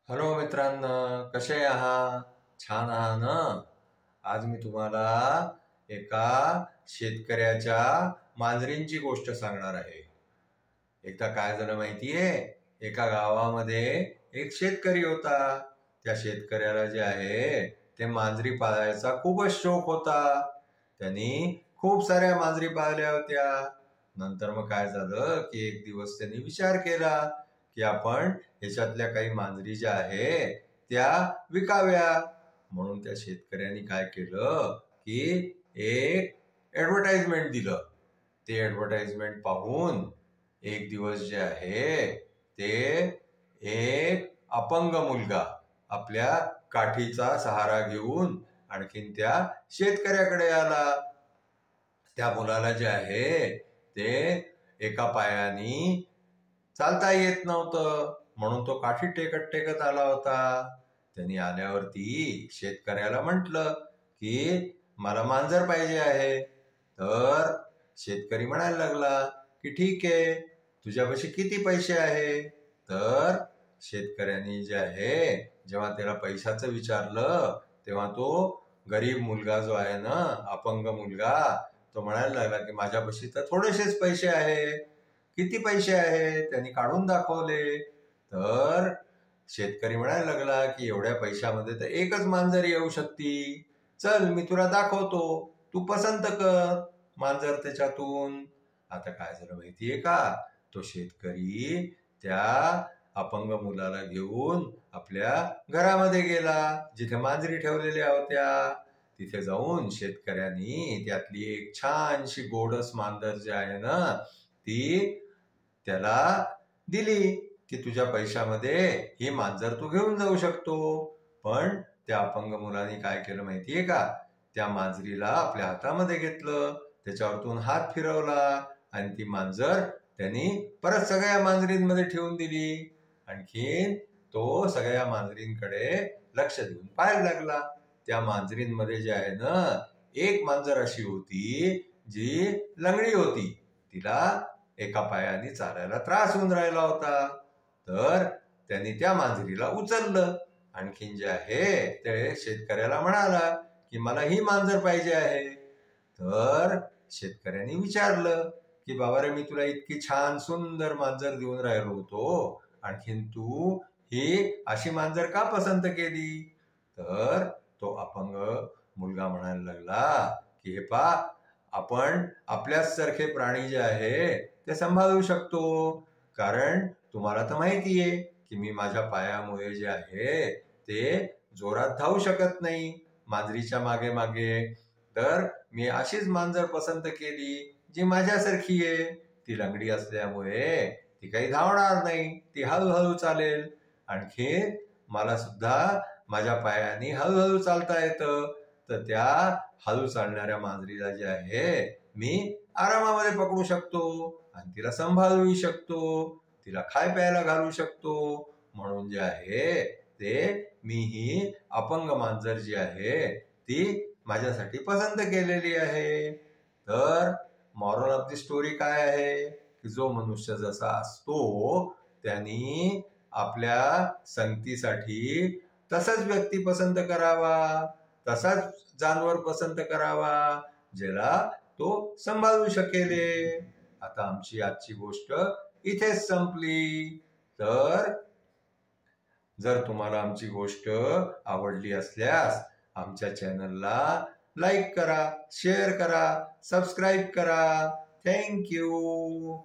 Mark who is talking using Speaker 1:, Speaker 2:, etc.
Speaker 1: Hello मित्रांनो, कसे आहात? छान आहात ना? आज मी तुम्हाला एका शेतकऱ्याच्या मांजरींची गोष्ट सांगणार आहे. एकदा काय झालं माहितीये? एका गावामध्ये एक शेतकरी होता. त्या शेतकऱ्याला जे आहे ते मांजरी पाळायचा खूपच शौक होता. त्यांनी खूप साऱ्या मांजरी पाळल्या होत्या. नंतर मग काय झालं की एक दिवस त्यांनी विचार केला की आपण याच्यातल्या काही मांजरी ज्या आहे त्या विकाव्या. म्हणून त्या शेतकऱ्यांनी काय केलं की एक ऍडव्हर्टाइजमेंट दिलं. ते ऍडव्हर्टाइजमेंट पाहून एक दिवस जे आहे ते एक अपंग मुलगा आपल्या काठीचा सहारा घेऊन आणखीन त्या शेतकऱ्याकडे आला. त्या मुलाला जे आहे ते एका पायाने चालता येत नव्हतं, म्हणून तो काठी टेकत टेकत आला होता. त्यांनी आल्यावरती शेतकऱ्याला म्हटलं की मला मांजर पाहिजे आहे. तर शेतकरी म्हणायला लागला की ठीक आहे, तुझ्यापाशी किती पैसे आहे? तर शेतकऱ्यांनी जे आहे जेव्हा त्याला पैशाचं विचारलं तेव्हा तो गरीब मुलगा जो आहे ना, अपंग मुलगा, तो म्हणायला लागला की माझ्यापाशी तर थोडेसेच पैसे आहे. किती पैसे आहे? त्यांनी काढून दाखवले. तर शेतकरी म्हणायला लागला की एवढ्या पैशामध्ये तर एकच मांजर येऊ शकते. चल मी तुला दाखवतो, तू पसंत कर मांजर त्याच्यातून. आता काय झालं माहितीये का? तो शेतकरी त्या अपंग मुलाला घेऊन आपल्या घरामध्ये गेला जिथे मांजरी ठेवलेल्या होत्या. तिथे जाऊन शेतकऱ्यांनी त्यातली एक छानशी गोडस मांजर जी आहे ना ती त्याला दिली की तुझ्या पैशामध्ये ही मांजर तू घेऊन जाऊ शकतो. पण त्या अपंग मुलाने काय केलं माहितीये का? त्या मांजरीला आपल्या हातामध्ये घेतलं, त्याच्यावरतून हात फिरवला आणि ती मांजर त्यांनी परत सगळ्या मांजरींमध्ये ठेवून दिली. आणखीन तो सगळ्या मांजरींकडे लक्ष देऊन पाहायला लागला. त्या मांजरींमध्ये जे आहे ना, एक मांजर अशी होती जी लंगडी होती. तिला एका पायाने चालायला त्रास होऊन राहिला होता. तर त्यांनी त्या मांजरीला उचललं. आणखीन जे आहे ते शेतकऱ्याला म्हणाला की मला ही मांजर पाहिजे आहे. तर शेतकऱ्यांनी विचारलं की बाबा रे, मी तुला इतकी छान सुंदर मांजर देऊन राहिलो होतो, आणखीन तू ही अशी मांजर का पसंत केली? तर तो अपंग मुलगा म्हणायला लागला की हे पा, आपण आपल्याच सारखे प्राणी जे आहे ते सांभाळू शकतो. कारण तुम्हाला तर माहितीये की मी माझ्या पायामुळे जे आहे ते जोरात धावू शकत नाही मांजरीच्या मागे मागे. तर मी अशीच मांजर पसंत केली जी माझ्यासारखी आहे. ती लंगडी असल्यामुळे ती काही धावणार नाही, ती हळूहळू चालेल. आणखी मला सुद्धा माझ्या पायाने हळूहळू चालता येतं. तर त्या हळू चालणाऱ्या मांजरीला जे आहे मी आरामामध्ये पकडू शकतो आणि तिला सांभाळू शकतो, तिला खाय प्यायला घालू शकतो. म्हणून जे आहे ते मी ही अपंग मांजर जी आहे ती माझ्यासाठी पसंत केलेली आहे. तर मॉरल ऑफ द स्टोरी काय आहे की जो मनुष्य जसा असतो त्यांनी आपल्या संगतीसाठी तसाच व्यक्ती पसंत करावा, तसाच जानवर पसंत करावा ज्याला तो सांभाळू शकेल. आता आमची आजची गोष्ट इथेच संपली. तर जर तुम्हाला आमची गोष्ट आवडली असल्यास आमच्या चॅनलला लाईक करा, शेअर करा, सबस्क्राईब करा. थँक्यू.